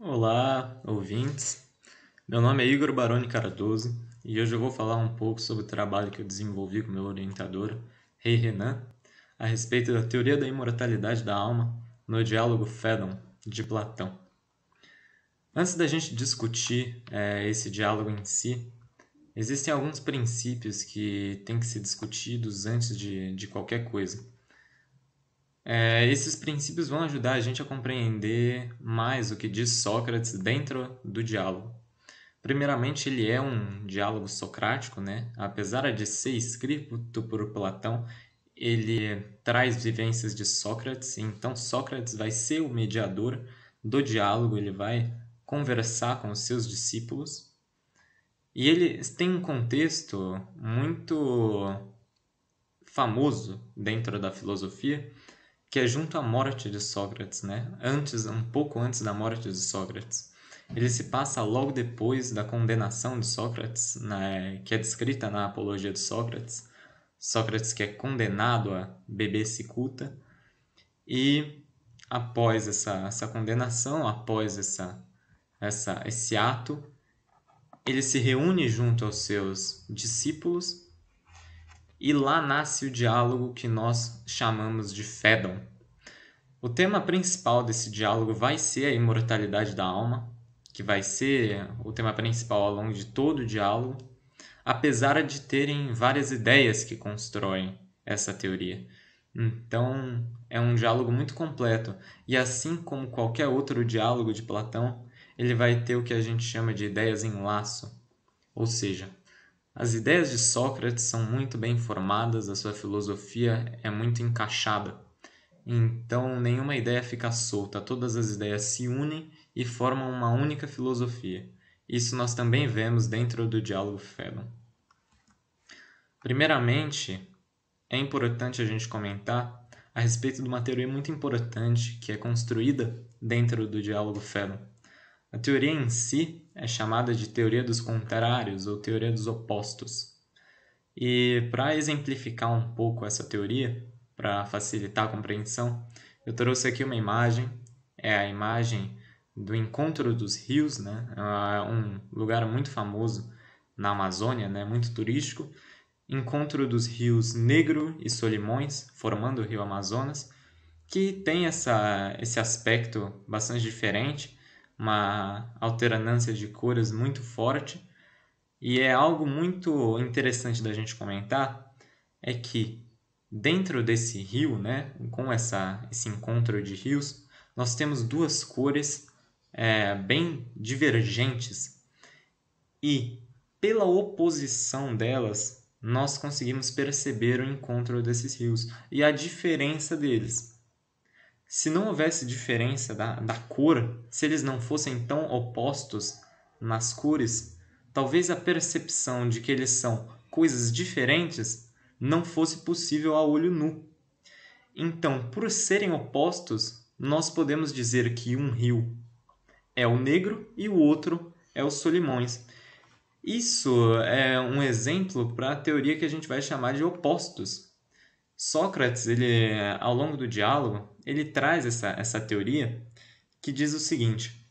Olá, ouvintes. Meu nome é Igor Baroni Cardoso e hoje eu vou falar um pouco sobre o trabalho que eu desenvolvi com meu orientador, Rei Renan, a respeito da teoria da imortalidade da alma no diálogo Fédon, de Platão. Antes da gente discutir esse diálogo em si, existem alguns princípios que têm que ser discutidos antes de qualquer coisa. Esses princípios vão ajudar a gente a compreender mais o que diz Sócrates dentro do diálogo. Primeiramente, ele é um diálogo socrático, né? Apesar de ser escrito por Platão, ele traz vivências de Sócrates, então Sócrates vai ser o mediador do diálogo, ele vai conversar com os seus discípulos. E ele tem um contexto muito famoso dentro da filosofia, que é junto à morte de Sócrates, né? Um pouco antes da morte de Sócrates. Ele se passa logo depois da condenação de Sócrates, né, que é descrita na Apologia de Sócrates. Sócrates que é condenado a beber cicuta. E após essa condenação, após esse ato, ele se reúne junto aos seus discípulos e lá nasce o diálogo que nós chamamos de Fédon. O tema principal desse diálogo vai ser a imortalidade da alma, que vai ser o tema principal ao longo de todo o diálogo, apesar de terem várias ideias que constroem essa teoria. Então, é um diálogo muito completo, e assim como qualquer outro diálogo de Platão, ele vai ter o que a gente chama de ideias em laço, ou seja, as ideias de Sócrates são muito bem formadas, a sua filosofia é muito encaixada. Então, nenhuma ideia fica solta, todas as ideias se unem e formam uma única filosofia. Isso nós também vemos dentro do diálogo Fédon. Primeiramente, é importante a gente comentar a respeito de uma teoria muito importante que é construída dentro do diálogo Fédon. A teoria em si é chamada de teoria dos contrários ou teoria dos opostos. E para exemplificar um pouco essa teoria, para facilitar a compreensão, eu trouxe aqui uma imagem, é a imagem do Encontro dos Rios, né? É um lugar muito famoso na Amazônia, né? Muito turístico. Encontro dos rios Negro e Solimões, formando o rio Amazonas, que tem esse aspecto bastante diferente, uma alternância de cores muito forte, e é algo muito interessante da gente comentar, é que dentro desse rio, né, com esse encontro de rios, nós temos duas cores bem divergentes e pela oposição delas nós conseguimos perceber o encontro desses rios e a diferença deles. Se não houvesse diferença da cor, se eles não fossem tão opostos nas cores, talvez a percepção de que eles são coisas diferentes não fosse possível a olho nu. Então, por serem opostos, nós podemos dizer que um rio é o Negro e o outro é o Solimões. Isso é um exemplo para a teoria que a gente vai chamar de opostos. Sócrates, ele, ao longo do diálogo, ele traz essa teoria que diz o seguinte,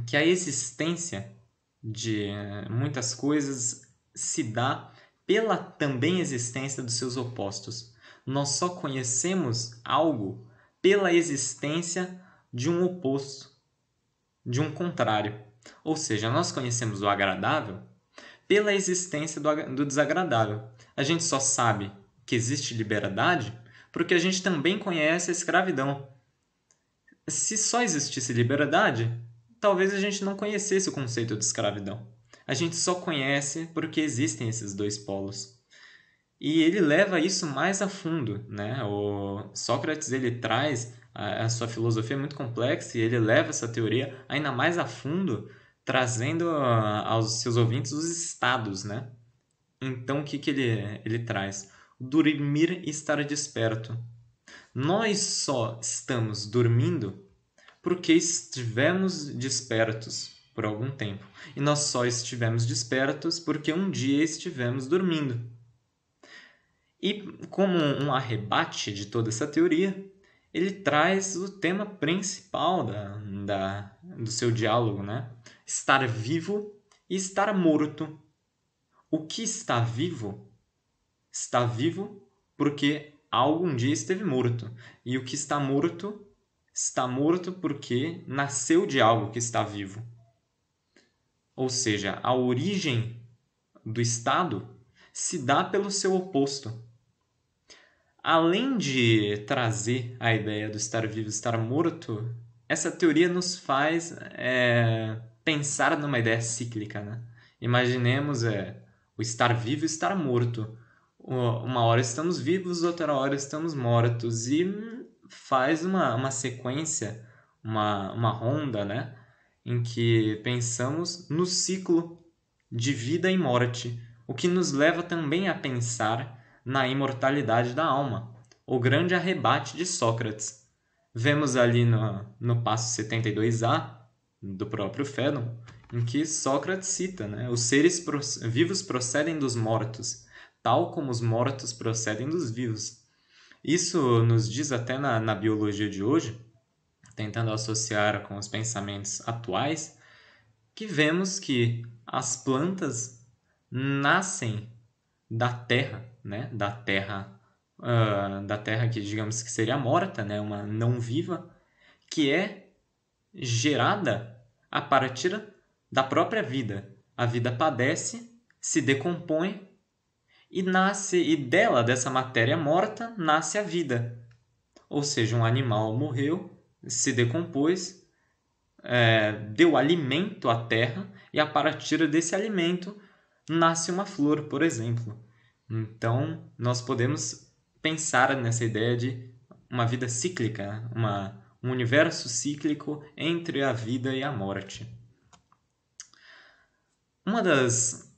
que a existência de muitas coisas se dá pela também existência dos seus opostos. Nós só conhecemos algo pela existência de um oposto, de um contrário. Ou seja, nós conhecemos o agradável pela existência do desagradável. A gente só sabe que existe liberdade porque a gente também conhece a escravidão. Se só existisse liberdade, talvez a gente não conhecesse o conceito de escravidão. A gente só conhece porque existem esses dois polos. E ele leva isso mais a fundo, né? O Sócrates, ele traz a sua filosofia muito complexa e ele leva essa teoria ainda mais a fundo, trazendo aos seus ouvintes os estados, né? Então, o que ele traz? Dormir e estar desperto. Nós só estamos dormindo porque estivemos despertos por algum tempo. E nós só estivemos despertos porque um dia estivemos dormindo. E como um arrebate de toda essa teoria, ele traz o tema principal do seu diálogo, né? Estar vivo e estar morto. O que está vivo porque algum dia esteve morto. E o que está morto porque nasceu de algo que está vivo. Ou seja, a origem do estado se dá pelo seu oposto. Além de trazer a ideia do estar vivo e estar morto, essa teoria nos faz pensar numa ideia cíclica, né? Imaginemos o estar vivo e estar morto. Uma hora estamos vivos, outra hora estamos mortos. E faz uma sequência, uma ronda, né? Em que pensamos no ciclo de vida e morte, o que nos leva também a pensar na imortalidade da alma, o grande arrebate de Sócrates. Vemos ali no passo 72a do próprio Fédon, em que Sócrates cita, né, os seres vivos procedem dos mortos, tal como os mortos procedem dos vivos. Isso nos diz até na biologia de hoje, tentando associar com os pensamentos atuais, que vemos que as plantas nascem da terra, né? Da terra que digamos que seria morta, né? Uma não viva, que é gerada a partir da própria vida. A vida padece, se decompõe e nasce, e dessa matéria morta, nasce a vida. Ou seja, um animal morreu, se decompôs, deu alimento à terra, e a partir desse alimento nasce uma flor, por exemplo. Então, nós podemos pensar nessa ideia de uma vida cíclica, um universo cíclico entre a vida e a morte. Uma das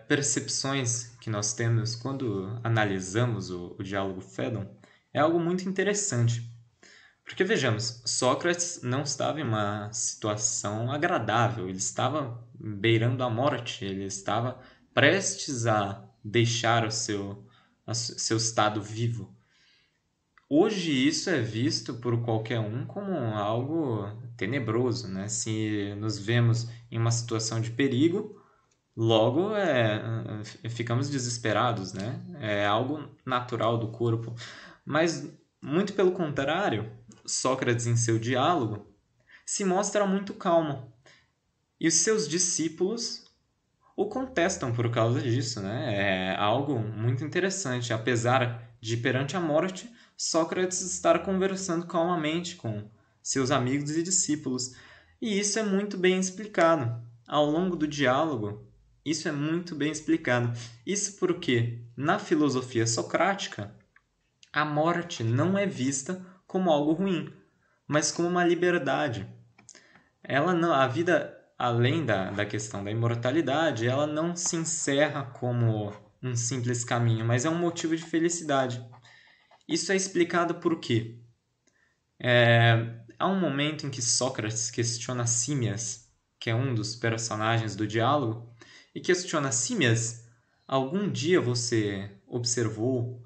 percepções que nós temos quando analisamos o diálogo Fédon é algo muito interessante. Porque, vejamos, Sócrates não estava em uma situação agradável, ele estava beirando a morte, ele estava prestes a deixar o seu estado vivo. Hoje isso é visto por qualquer um como algo tenebroso, né? Se nos vemos em uma situação de perigo, logo ficamos desesperados, né? É algo natural do corpo. Mas, muito pelo contrário, Sócrates, em seu diálogo, se mostra muito calmo. E os seus discípulos o contestam por causa disso, né? É algo muito interessante. Apesar de, perante a morte, Sócrates estar conversando calmamente com seus amigos e discípulos. E isso é muito bem explicado. Ao longo do diálogo, isso é muito bem explicado. Isso porque, na filosofia socrática, a morte não é vista como algo ruim, mas como uma liberdade. Ela não, a vida, além da questão da imortalidade, ela não se encerra como um simples caminho, mas é um motivo de felicidade. Isso é explicado por quê? Há um momento em que Sócrates questiona Símias, que é um dos personagens do diálogo, e questiona: Símias, algum dia você observou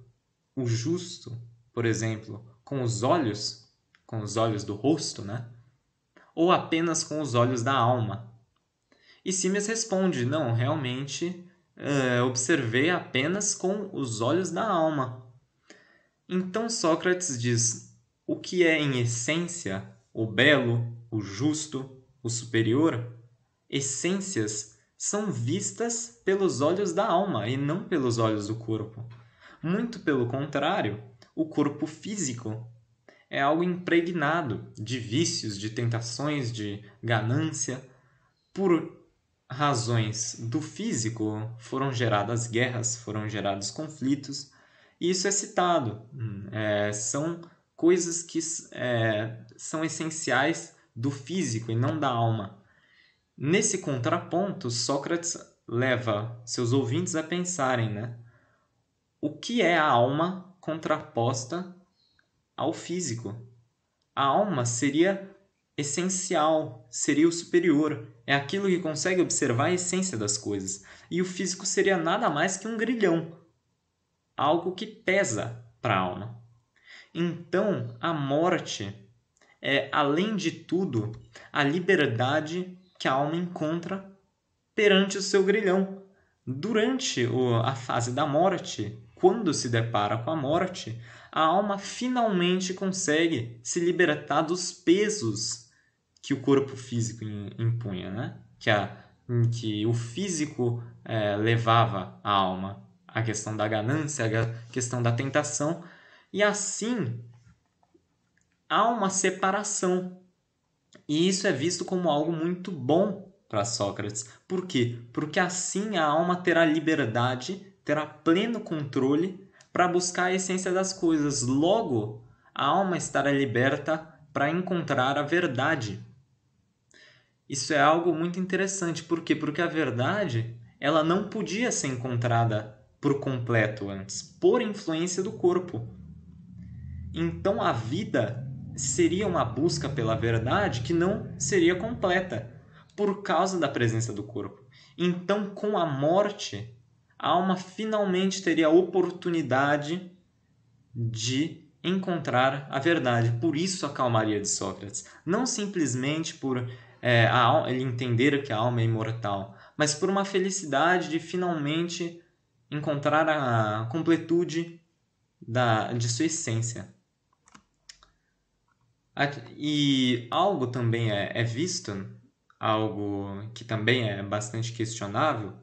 o justo, por exemplo, com os olhos do rosto, né? Ou apenas com os olhos da alma? E Símias responde: não, realmente observei apenas com os olhos da alma. Então Sócrates diz: o que é em essência o belo, o justo, o superior? Essências são vistas pelos olhos da alma e não pelos olhos do corpo. Muito pelo contrário, o corpo físico é algo impregnado de vícios, de tentações, de ganância. Por razões do físico foram geradas guerras, foram gerados conflitos, e isso é citado. São coisas que são essenciais do físico e não da alma. Nesse contraponto, Sócrates leva seus ouvintes a pensarem, né? O que é a alma contraposta ao físico? A alma seria essencial, seria o superior, é aquilo que consegue observar a essência das coisas. E o físico seria nada mais que um grilhão, algo que pesa para a alma. Então, a morte é, além de tudo, a liberdade que a alma encontra perante o seu grilhão. Durante a fase da morte, quando se depara com a morte, a alma finalmente consegue se libertar dos pesos que o corpo físico impunha, né? Que o físico levava a alma. A questão da ganância, a questão da tentação. E assim, há uma separação. E isso é visto como algo muito bom para Sócrates. Por quê? Porque assim a alma terá liberdade, terá pleno controle para buscar a essência das coisas. Logo, a alma estará liberta para encontrar a verdade. Isso é algo muito interessante. Por quê? Porque a verdade ela não podia ser encontrada por completo antes, por influência do corpo. Então a vida seria uma busca pela verdade que não seria completa por causa da presença do corpo. Então, com a morte, a alma finalmente teria a oportunidade de encontrar a verdade. Por isso a calmaria de Sócrates. Não simplesmente por ele entender que a alma é imortal, mas por uma felicidade de finalmente encontrar a completude de sua essência. E algo também é visto, algo que também é bastante questionável,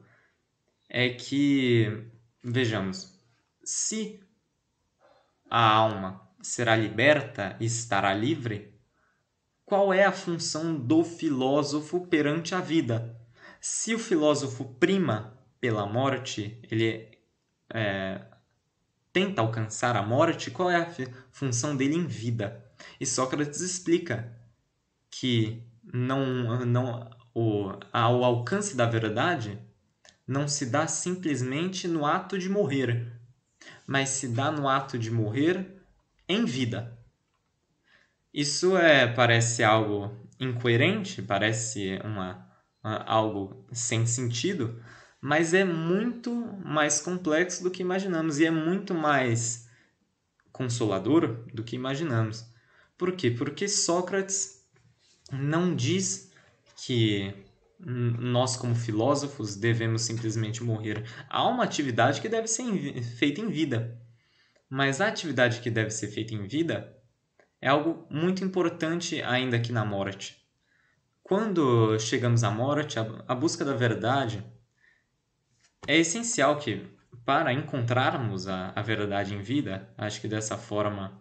é que, vejamos, se a alma será liberta e estará livre, qual é a função do filósofo perante a vida? Se o filósofo prima pela morte, ele tenta alcançar a morte, qual é a função dele em vida? E Sócrates explica que o alcance da verdade não se dá simplesmente no ato de morrer, mas se dá no ato de morrer em vida. Isso parece algo incoerente, parece algo sem sentido, mas é muito mais complexo do que imaginamos e é muito mais consolador do que imaginamos. Por quê? Porque Sócrates não diz que nós, como filósofos, devemos simplesmente morrer. Há uma atividade que deve ser feita em vida, mas a atividade que deve ser feita em vida é algo muito importante ainda que na morte. Quando chegamos à morte, a busca da verdade é essencial que, para encontrarmos a verdade em vida, acho que dessa forma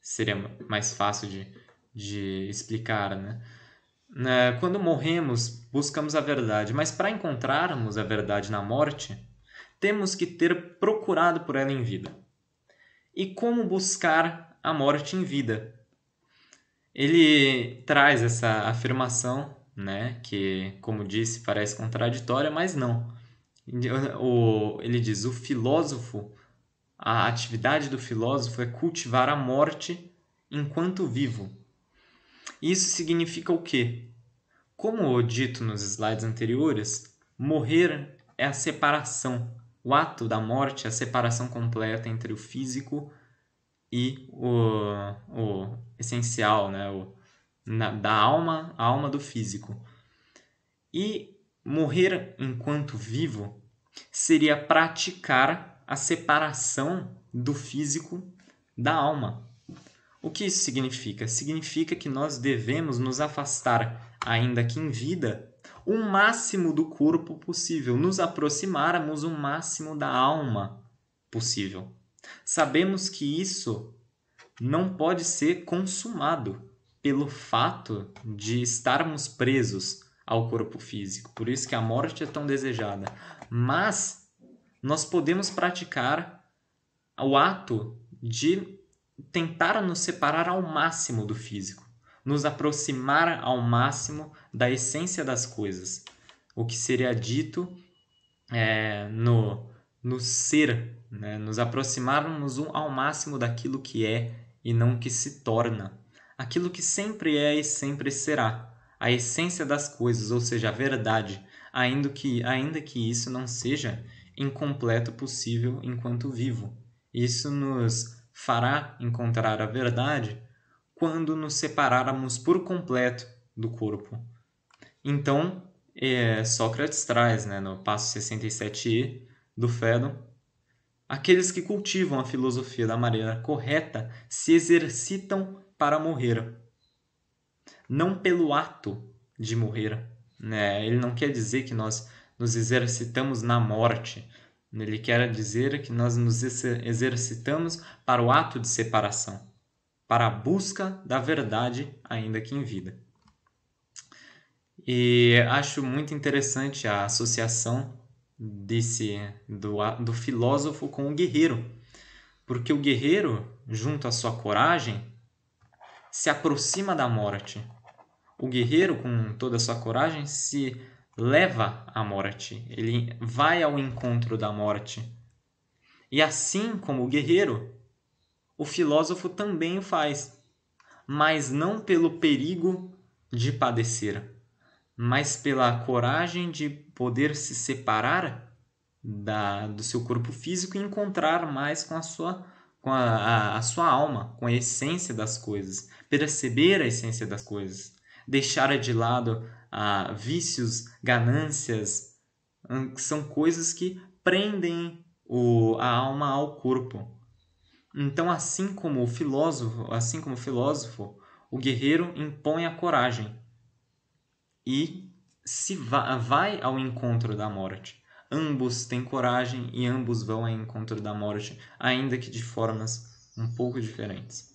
seria mais fácil de explicar, né? Quando morremos, buscamos a verdade, mas para encontrarmos a verdade na morte, temos que ter procurado por ela em vida. E como buscar a morte em vida? Ele traz essa afirmação, né, que, como disse, parece contraditória, mas não. Ele diz, o filósofo, a atividade do filósofo é cultivar a morte enquanto vivo. Isso significa o quê? Como dito nos slides anteriores, morrer é a separação. O ato da morte é a separação completa entre o físico e o essencial, né? Da alma, a alma do físico. E morrer enquanto vivo seria praticar a separação do físico da alma. O que isso significa? Significa que nós devemos nos afastar, ainda que em vida, o máximo do corpo possível, nos aproximarmos o máximo da alma possível. Sabemos que isso não pode ser consumado pelo fato de estarmos presos ao corpo físico. Por isso que a morte é tão desejada. Mas nós podemos praticar o ato de tentar nos separar ao máximo do físico, nos aproximar ao máximo da essência das coisas, o que seria dito no ser, né? Nos aproximarmos ao máximo daquilo que é e não que se torna, aquilo que sempre é e sempre será, a essência das coisas, ou seja, a verdade, ainda que isso não seja incompleto possível enquanto vivo. Isso nos fará encontrar a verdade quando nos separarmos por completo do corpo. Então, Sócrates traz, né, no passo 67e do Phaedon, aqueles que cultivam a filosofia da maneira correta se exercitam para morrer, não pelo ato de morrer. Né? Ele não quer dizer que nós nos exercitamos na morte. Ele quer dizer que nós nos exercitamos para o ato de separação, para a busca da verdade, ainda que em vida. E acho muito interessante a associação do filósofo com o guerreiro, porque o guerreiro, junto à sua coragem, se aproxima da morte. O guerreiro, com toda a sua coragem, se leva à morte. Ele vai ao encontro da morte. E assim como o guerreiro, o filósofo também o faz, mas não pelo perigo de padecer, mas pela coragem de poder se separar do seu corpo físico e encontrar mais com a sua alma, com a essência das coisas, perceber a essência das coisas, deixar de lado vícios, ganâncias, que são coisas que prendem a alma ao corpo. Então, assim como o filósofo, o guerreiro impõe a coragem e se vai ao encontro da morte. Ambos têm coragem e ambos vão ao encontro da morte, ainda que de formas um pouco diferentes.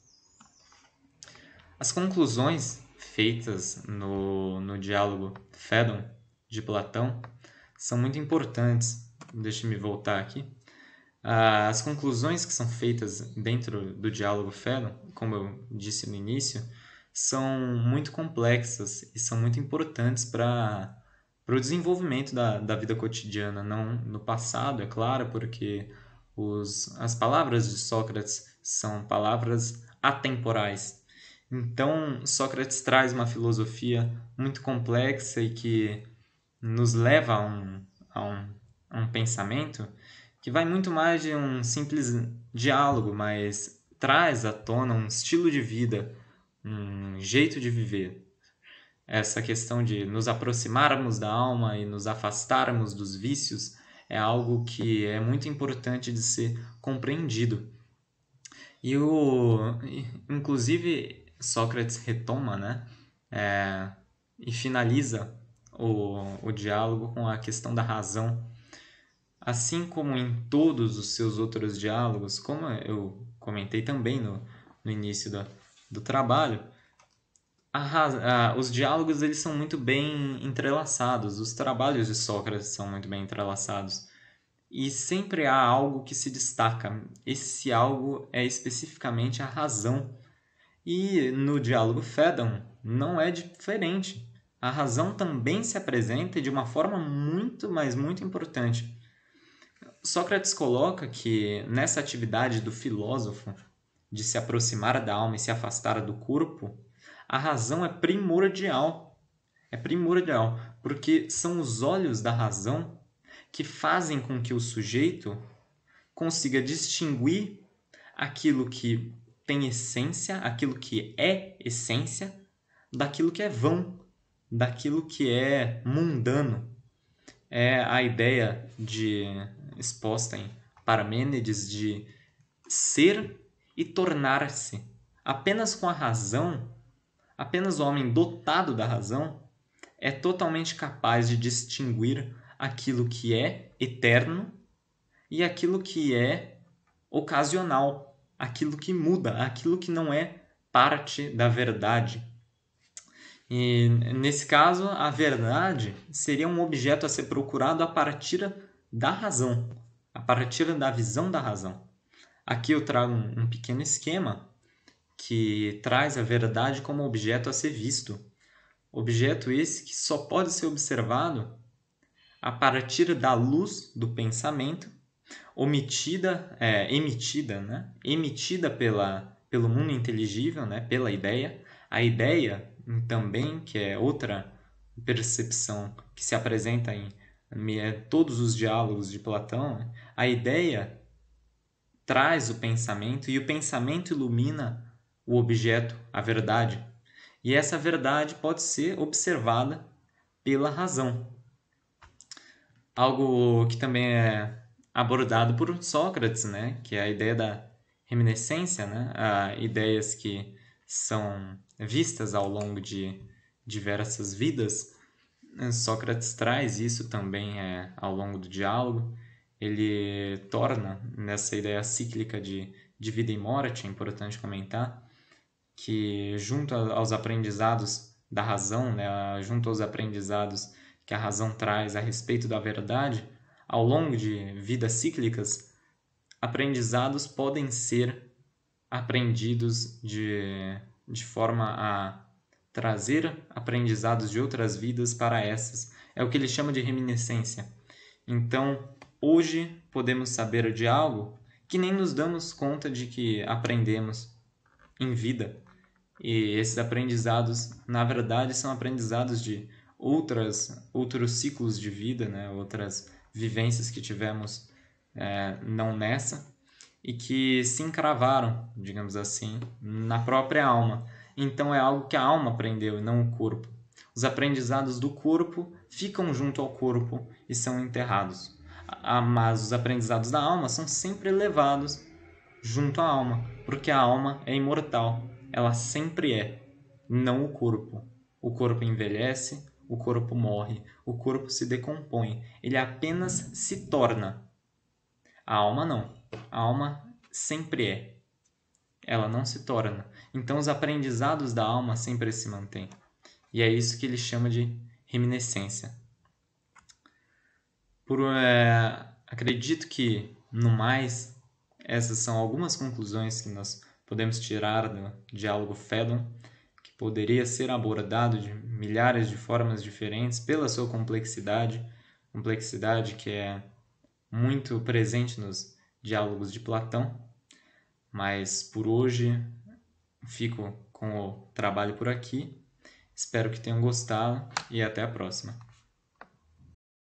As conclusões feitas no diálogo Phaedon de Platão são muito importantes. Deixe-me voltar aqui. As conclusões que são feitas dentro do diálogo Phaedon, como eu disse no início, são muito complexas e são muito importantes para o desenvolvimento da vida cotidiana, não no passado, é claro, porque as palavras de Sócrates são palavras atemporais. Então, Sócrates traz uma filosofia muito complexa e que nos leva a um pensamento que vai muito mais de um simples diálogo, mas traz à tona um estilo de vida, um jeito de viver. Essa questão de nos aproximarmos da alma e nos afastarmos dos vícios é algo que é muito importante de ser compreendido. Inclusive, Sócrates retoma, né, e finaliza o diálogo com a questão da razão. Assim como em todos os seus outros diálogos, como eu comentei também no início do trabalho, os diálogos eles são muito bem entrelaçados, os trabalhos de Sócrates são muito bem entrelaçados. E sempre há algo que se destaca. Esse algo é especificamente a razão. E no diálogo Phaedon não é diferente. A razão também se apresenta de uma forma muito, mas muito importante. Sócrates coloca que nessa atividade do filósofo, de se aproximar da alma e se afastar do corpo, a razão é primordial. É primordial, porque são os olhos da razão que fazem com que o sujeito consiga distinguir aquilo que tem essência, aquilo que é essência, daquilo que é vão, daquilo que é mundano. É a ideia exposta em Parmênides de ser e tornar-se. Apenas com a razão, apenas o homem dotado da razão é totalmente capaz de distinguir aquilo que é eterno e aquilo que é ocasional, aquilo que muda, aquilo que não é parte da verdade. E nesse caso, a verdade seria um objeto a ser procurado a partir da razão, a partir da visão da razão. Aqui eu trago um pequeno esquema que traz a verdade como objeto a ser visto. Objeto esse que só pode ser observado a partir da luz do pensamento, emitida pelo mundo inteligível, né, pela ideia. A ideia também, que é outra percepção que se apresenta em todos os diálogos de Platão, a ideia traz o pensamento e o pensamento ilumina o objeto, a verdade. E essa verdade pode ser observada pela razão. Algo que também é abordado por Sócrates, né? Que é a ideia da reminiscência, né? Ideias que são vistas ao longo de diversas vidas. Sócrates traz isso também ao longo do diálogo. Ele torna nessa ideia cíclica de vida e morte, é importante comentar, que junto aos aprendizados da razão, né, junto aos aprendizados que a razão traz a respeito da verdade, ao longo de vidas cíclicas, aprendizados podem ser aprendidos de forma a trazer aprendizados de outras vidas para essas. É o que ele chama de reminiscência. Então, hoje podemos saber de algo que nem nos damos conta de que aprendemos em vida. E esses aprendizados, na verdade, são aprendizados de outros ciclos de vida, né? Outras vivências que tivemos não nessa, e que se encravaram, digamos assim, na própria alma. Então é algo que a alma aprendeu e não o corpo. Os aprendizados do corpo ficam junto ao corpo e são enterrados. Mas os aprendizados da alma são sempre levados junto à alma, porque a alma é imortal. Ela sempre é, não o corpo. O corpo envelhece, o corpo morre, o corpo se decompõe. Ele apenas se torna. A alma não. A alma sempre é. Ela não se torna. Então os aprendizados da alma sempre se mantêm. E é isso que ele chama de reminiscência. Acredito que, no mais, essas são algumas conclusões que nós podemos tirar do diálogo Phaedon, que poderia ser abordado de milhares de formas diferentes pela sua complexidade que é muito presente nos diálogos de Platão. Mas por hoje fico com o trabalho por aqui. Espero que tenham gostado e até a próxima.